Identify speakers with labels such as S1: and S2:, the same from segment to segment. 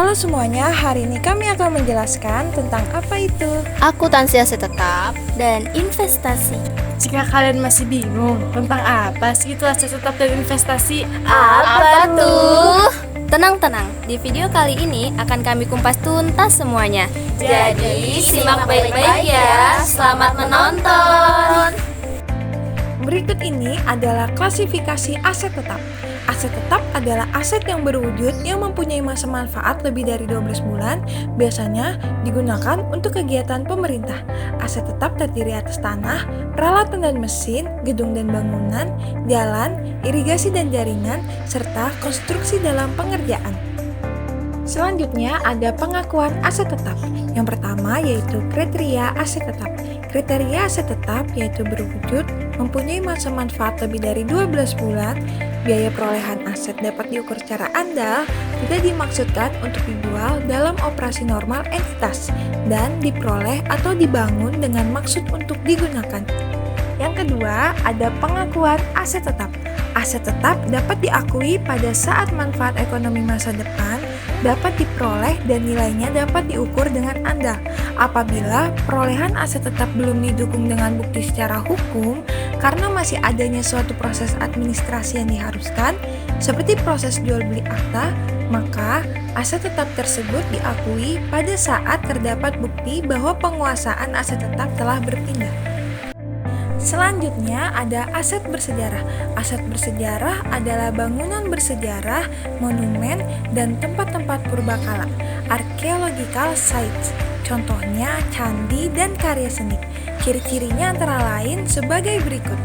S1: Halo semuanya, hari ini kami akan menjelaskan tentang apa itu
S2: akuntansi aset tetap dan investasi.
S3: Jika kalian masih bingung tentang apa sih itu aset tetap dan investasi,
S2: Apa tuh? Tenang-tenang, di video kali ini akan kami kumpas tuntas semuanya. Jadi simak baik-baik ya. Selamat menonton.
S1: Berikut ini adalah klasifikasi aset tetap. Aset tetap adalah aset yang berwujud yang mempunyai masa manfaat lebih dari 12 bulan, biasanya digunakan untuk kegiatan pemerintah. Aset tetap terdiri atas tanah, peralatan dan mesin, gedung dan bangunan, jalan, irigasi dan jaringan, serta konstruksi dalam pengerjaan. Selanjutnya ada pengakuan aset tetap. Yang pertama yaitu kriteria aset tetap. Kriteria aset tetap yaitu berwujud, mempunyai masa manfaat lebih dari 12 bulan, biaya perolehan aset dapat diukur secara andal, tidak dimaksudkan untuk dijual dalam operasi normal entitas, dan diperoleh atau dibangun dengan maksud untuk digunakan. Yang kedua, ada pengakuan aset tetap. Aset tetap dapat diakui pada saat manfaat ekonomi masa depan dapat diperoleh dan nilainya dapat diukur dengan andal. Apabila perolehan aset tetap belum didukung dengan bukti secara hukum karena masih adanya suatu proses administrasi yang diharuskan, seperti proses jual beli akta, maka aset tetap tersebut diakui pada saat terdapat bukti bahwa penguasaan aset tetap telah berpindah. Selanjutnya ada aset bersejarah. Aset bersejarah adalah bangunan bersejarah, monumen, dan tempat-tempat purbakala, archaeological sites. Contohnya candi dan karya seni. Ciri-cirinya antara lain sebagai berikut.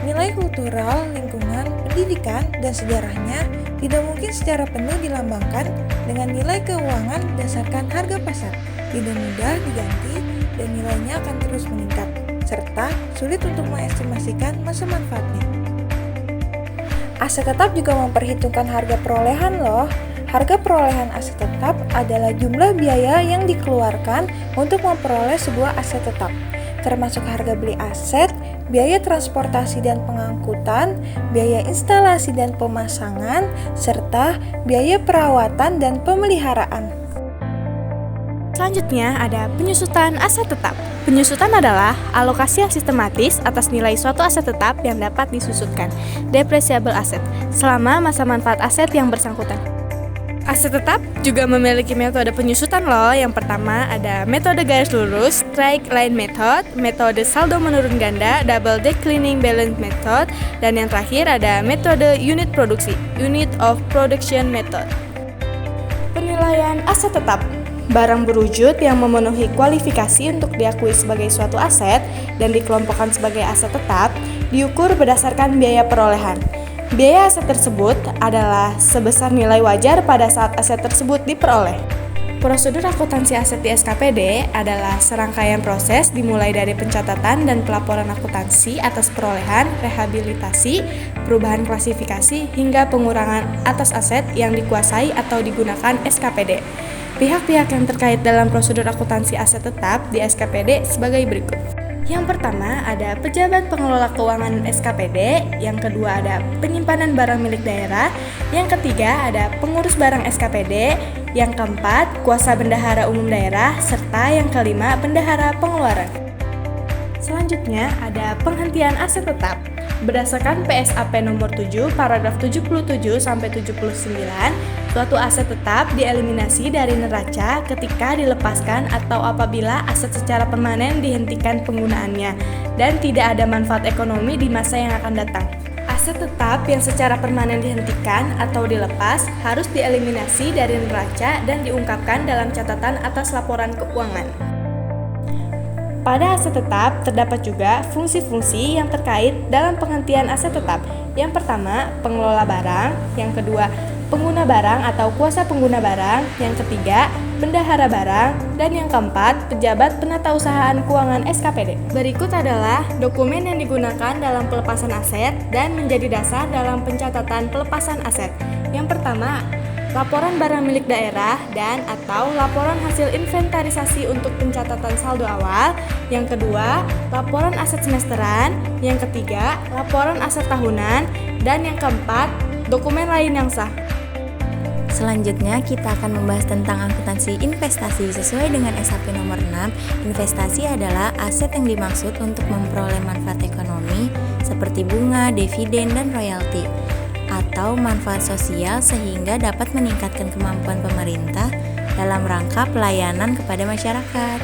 S1: Nilai kultural, lingkungan, pendidikan, dan sejarahnya tidak mungkin secara penuh dilambangkan dengan nilai keuangan berdasarkan harga pasar. Tidak mudah diganti dan nilainya akan terus meningkat, serta sulit untuk mengestimasikan masa manfaatnya. Aset tetap juga memperhitungkan harga perolehan loh. Harga perolehan aset tetap adalah jumlah biaya yang dikeluarkan untuk memperoleh sebuah aset tetap, termasuk harga beli aset, biaya transportasi dan pengangkutan, biaya instalasi dan pemasangan, serta biaya perawatan dan pemeliharaan.
S3: Selanjutnya ada penyusutan aset tetap. Penyusutan adalah alokasi yang sistematis atas nilai suatu aset tetap yang dapat disusutkan, depreciable asset, selama masa manfaat aset yang bersangkutan. Aset tetap juga memiliki metode penyusutan loh. Yang pertama ada metode garis lurus, straight line method, metode saldo menurun ganda, double declining balance method, dan yang terakhir ada metode unit produksi, unit of production method. Penilaian aset tetap. Barang berwujud yang memenuhi kualifikasi untuk diakui sebagai suatu aset dan dikelompokkan sebagai aset tetap diukur berdasarkan biaya perolehan. Biaya aset tersebut adalah sebesar nilai wajar pada saat aset tersebut diperoleh. Prosedur akuntansi aset di SKPD adalah serangkaian proses dimulai dari pencatatan dan pelaporan akuntansi atas perolehan, rehabilitasi, perubahan klasifikasi, hingga pengurangan atas aset yang dikuasai atau digunakan SKPD. Pihak-pihak yang terkait dalam prosedur akuntansi aset tetap di SKPD sebagai berikut. Yang pertama ada pejabat pengelola keuangan SKPD, yang kedua ada penyimpanan barang milik daerah, yang ketiga ada pengurus barang SKPD, yang keempat kuasa bendahara umum daerah, serta yang kelima bendahara pengeluaran. Selanjutnya ada penghentian aset tetap. Berdasarkan PSAP nomor 7 paragraf 77 sampai 79, suatu aset tetap dieliminasi dari neraca ketika dilepaskan atau apabila aset secara permanen dihentikan penggunaannya dan tidak ada manfaat ekonomi di masa yang akan datang. Aset tetap yang secara permanen dihentikan atau dilepas harus dieliminasi dari neraca dan diungkapkan dalam catatan atas laporan keuangan. Pada aset tetap terdapat juga fungsi-fungsi yang terkait dalam penghentian aset tetap. Yang pertama, pengelola barang, yang kedua, pengguna barang atau kuasa pengguna barang, yang ketiga, bendahara barang, dan yang keempat, pejabat penatausahaan keuangan SKPD. Berikut adalah dokumen yang digunakan dalam pelepasan aset dan menjadi dasar dalam pencatatan pelepasan aset. Yang pertama, laporan barang milik daerah dan atau laporan hasil inventarisasi untuk pencatatan saldo awal. Yang kedua, laporan aset semesteran. Yang ketiga, laporan aset tahunan. Dan yang keempat, dokumen lain yang sah.
S4: Selanjutnya kita akan membahas tentang akuntansi investasi. Sesuai dengan SHP nomor 6, investasi adalah aset yang dimaksud untuk memperoleh manfaat ekonomi seperti bunga, dividen, dan royalti atau manfaat sosial sehingga dapat meningkatkan kemampuan pemerintah dalam rangka pelayanan kepada masyarakat.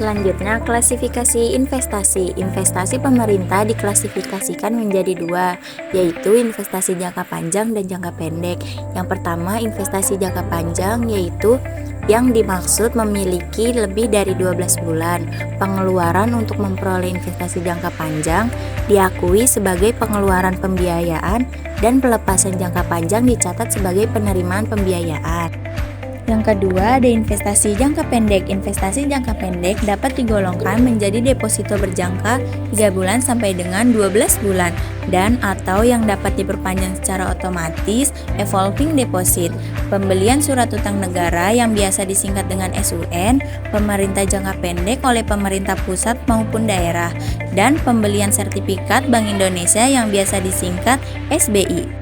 S4: Selanjutnya, klasifikasi investasi. Investasi pemerintah diklasifikasikan menjadi dua, yaitu investasi jangka panjang dan jangka pendek. Yang pertama, investasi jangka panjang, yaitu yang dimaksud memiliki lebih dari 12 bulan. Pengeluaran untuk memperoleh investasi jangka panjang diakui sebagai pengeluaran pembiayaan dan pelepasan jangka panjang dicatat sebagai penerimaan pembiayaan. Yang kedua, ada investasi jangka pendek. Investasi jangka pendek dapat digolongkan menjadi deposito berjangka 3 bulan sampai dengan 12 bulan dan atau yang dapat diperpanjang secara otomatis evolving deposit. Pembelian surat utang negara yang biasa disingkat dengan SUN, pemerintah jangka pendek oleh pemerintah pusat maupun daerah, dan pembelian sertifikat Bank Indonesia yang biasa disingkat SBI.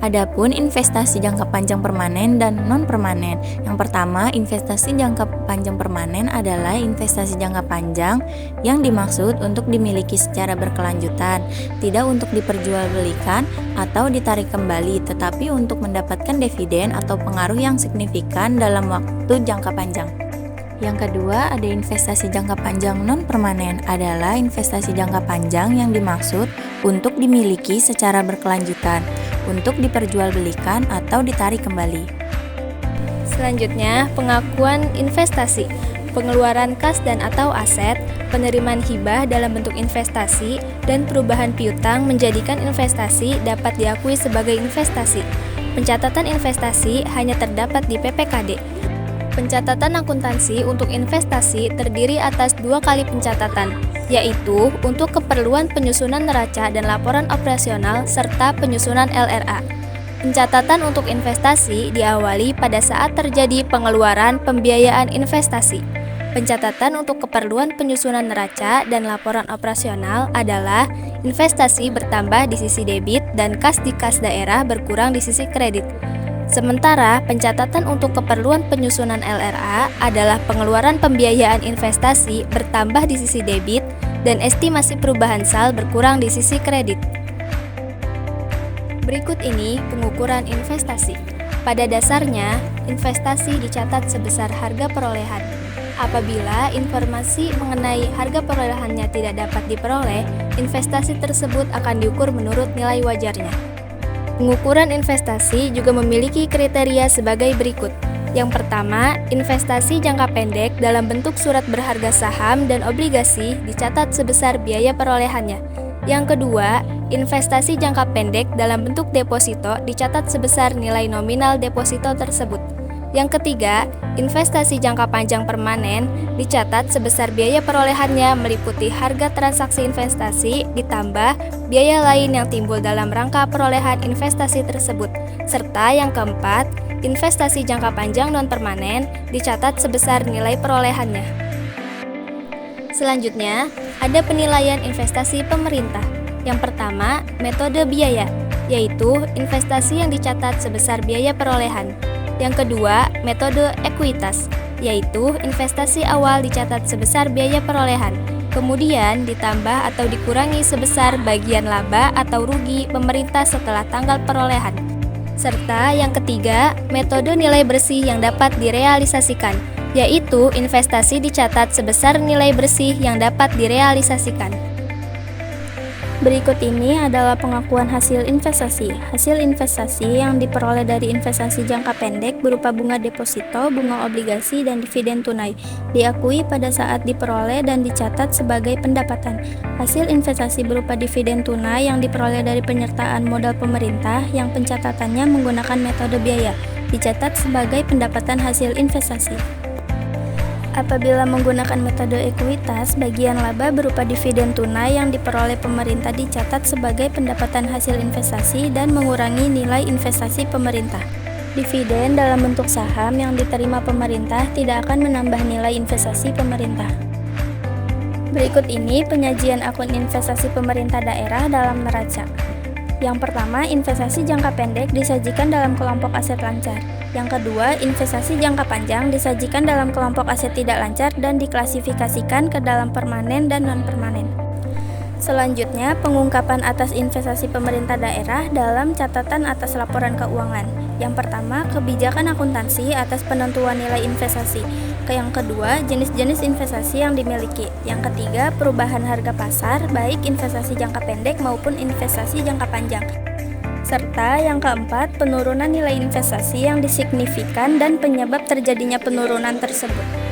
S4: Adapun investasi jangka panjang permanen dan non-permanen. Yang pertama, investasi jangka panjang permanen adalah investasi jangka panjang yang dimaksud untuk dimiliki secara berkelanjutan, tidak untuk diperjualbelikan atau ditarik kembali, tetapi untuk mendapatkan dividen atau pengaruh yang signifikan dalam waktu jangka panjang. Yang kedua, ada investasi jangka panjang non-permanen adalah investasi jangka panjang yang dimaksud untuk dimiliki secara berkelanjutan, untuk diperjualbelikan atau ditarik kembali.
S2: Selanjutnya, pengakuan investasi, pengeluaran kas dan atau aset, penerimaan hibah dalam bentuk investasi, dan perubahan piutang menjadikan investasi dapat diakui sebagai investasi. Pencatatan investasi hanya terdapat di PPKD. Pencatatan akuntansi untuk investasi terdiri atas 2 kali pencatatan, yaitu untuk keperluan penyusunan neraca dan laporan operasional serta penyusunan LRA. Pencatatan untuk investasi diawali pada saat terjadi pengeluaran pembiayaan investasi. Pencatatan untuk keperluan penyusunan neraca dan laporan operasional adalah investasi bertambah di sisi debit dan kas di kas daerah berkurang di sisi kredit. Sementara pencatatan untuk keperluan penyusunan LRA adalah pengeluaran pembiayaan investasi bertambah di sisi debit dan estimasi perubahan sal berkurang di sisi kredit. Berikut ini pengukuran investasi. Pada dasarnya, investasi dicatat sebesar harga perolehan. Apabila informasi mengenai harga perolehannya tidak dapat diperoleh, investasi tersebut akan diukur menurut nilai wajarnya. Pengukuran investasi juga memiliki kriteria sebagai berikut. Yang pertama, investasi jangka pendek dalam bentuk surat berharga saham dan obligasi dicatat sebesar biaya perolehannya. Yang kedua, investasi jangka pendek dalam bentuk deposito dicatat sebesar nilai nominal deposito tersebut. Yang ketiga, investasi jangka panjang permanen dicatat sebesar biaya perolehannya meliputi harga transaksi investasi ditambah biaya lain yang timbul dalam rangka perolehan investasi tersebut. Serta yang keempat, investasi jangka panjang non-permanen dicatat sebesar nilai perolehannya. Selanjutnya, ada penilaian investasi pemerintah. Yang pertama, metode biaya, yaitu investasi yang dicatat sebesar biaya perolehan. Yang kedua, metode ekuitas, yaitu investasi awal dicatat sebesar biaya perolehan, kemudian ditambah atau dikurangi sebesar bagian laba atau rugi pemerintah setelah tanggal perolehan. Serta yang ketiga, metode nilai bersih yang dapat direalisasikan, yaitu investasi dicatat sebesar nilai bersih yang dapat direalisasikan.
S3: Berikut ini adalah pengakuan hasil investasi. Hasil investasi yang diperoleh dari investasi jangka pendek berupa bunga deposito, bunga obligasi, dan dividen tunai diakui pada saat diperoleh dan dicatat sebagai pendapatan. Hasil investasi berupa dividen tunai yang diperoleh dari penyertaan modal pemerintah yang pencatatannya menggunakan metode biaya dicatat sebagai pendapatan hasil investasi. Apabila menggunakan metode ekuitas, bagian laba berupa dividen tunai yang diperoleh pemerintah dicatat sebagai pendapatan hasil investasi dan mengurangi nilai investasi pemerintah. Dividen dalam bentuk saham yang diterima pemerintah tidak akan menambah nilai investasi pemerintah. Berikut ini penyajian akun investasi pemerintah daerah dalam neraca.
S2: Yang pertama, investasi jangka pendek disajikan dalam kelompok aset lancar. Yang kedua, investasi jangka panjang disajikan dalam kelompok aset tidak lancar dan diklasifikasikan ke dalam permanen dan non-permanen. Selanjutnya, pengungkapan atas investasi pemerintah daerah dalam catatan atas laporan keuangan. Yang pertama, kebijakan akuntansi atas penentuan nilai investasi. Yang kedua, jenis-jenis investasi yang dimiliki. Yang ketiga, perubahan harga pasar, baik investasi jangka pendek maupun investasi jangka panjang. Serta yang keempat, penurunan nilai investasi yang disignifikan dan penyebab terjadinya penurunan tersebut.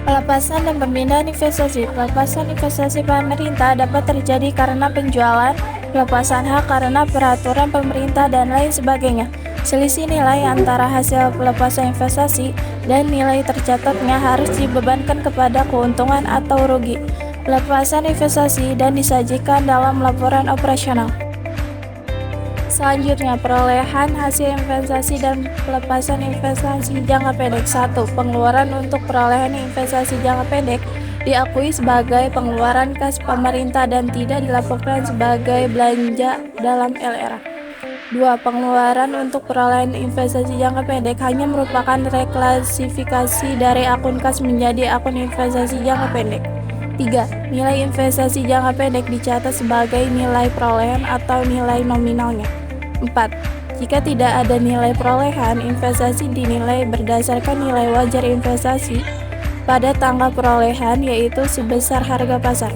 S1: Pelepasan dan pemindahan investasi. Pelepasan investasi pemerintah dapat terjadi karena penjualan, pelepasan hak karena peraturan pemerintah dan lain sebagainya. Selisih nilai antara hasil pelepasan investasi dan nilai tercatatnya harus dibebankan kepada keuntungan atau rugi pelepasan investasi dan disajikan dalam laporan operasional. Selanjutnya, perolehan hasil investasi dan pelepasan investasi jangka pendek. 1. Pengeluaran untuk perolehan investasi jangka pendek diakui sebagai pengeluaran kas pemerintah dan tidak dilaporkan sebagai belanja dalam LRA. 2. Pengeluaran untuk perolehan investasi jangka pendek hanya merupakan reklasifikasi dari akun kas menjadi akun investasi jangka pendek. 3. Nilai investasi jangka pendek dicatat sebagai nilai perolehan atau nilai nominalnya. 4. Jika tidak ada nilai perolehan, investasi dinilai berdasarkan nilai wajar investasi pada tanggal perolehan, yaitu sebesar harga pasar.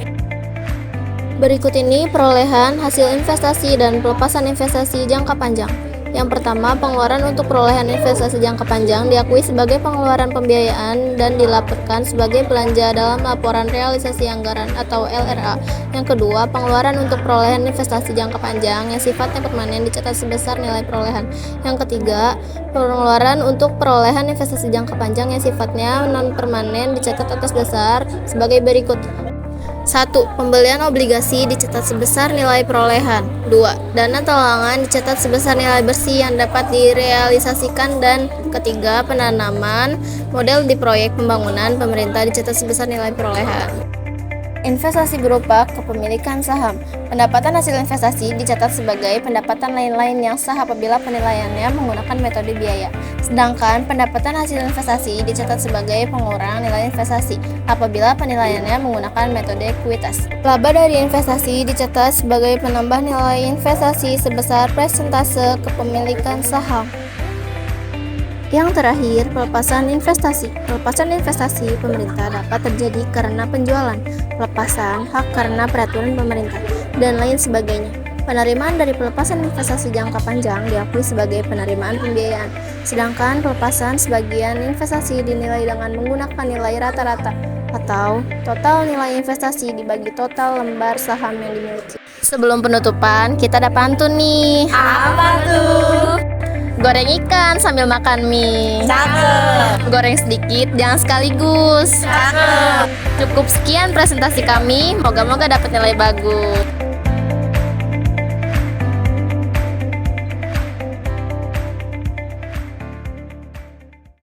S5: Berikut ini perolehan hasil investasi dan pelepasan investasi jangka panjang. Yang pertama, pengeluaran untuk perolehan investasi jangka panjang diakui sebagai pengeluaran pembiayaan dan dilaporkan sebagai belanja dalam laporan realisasi anggaran atau LRA. Yang kedua, pengeluaran untuk perolehan investasi jangka panjang yang sifatnya permanen dicatat sebesar nilai perolehan. Yang ketiga, pengeluaran untuk perolehan investasi jangka panjang yang sifatnya non-permanen dicatat atas dasar sebagai berikut. 1. Pembelian obligasi dicatat sebesar nilai perolehan. 2. Dana talangan dicatat sebesar nilai bersih yang dapat direalisasikan. Dan ketiga, penanaman model di proyek pembangunan pemerintah dicatat sebesar nilai perolehan. Investasi berupa kepemilikan saham. Pendapatan hasil investasi dicatat sebagai pendapatan lain-lain yang sah apabila penilaiannya menggunakan metode biaya. Sedangkan pendapatan hasil investasi dicatat sebagai pengurangan nilai investasi apabila penilaiannya menggunakan metode kuitas. Laba dari investasi dicatat sebagai penambah nilai investasi sebesar persentase kepemilikan saham. Yang terakhir, pelepasan investasi. Pelepasan investasi pemerintah dapat terjadi karena penjualan, pelepasan hak karena peraturan pemerintah, dan lain sebagainya. Penerimaan dari pelepasan investasi jangka panjang diakui sebagai penerimaan pembiayaan, sedangkan pelepasan sebagian investasi dinilai dengan menggunakan nilai rata-rata atau total nilai investasi dibagi total lembar saham yang dimiliki. Sebelum penutupan, kita ada pantun nih.
S1: Apa tuh?
S5: Goreng ikan sambil makan mie.
S1: Cakep.
S5: Goreng sedikit, jangan sekaligus.
S1: Cakep.
S5: Cukup sekian presentasi kami. Moga-moga dapat nilai bagus.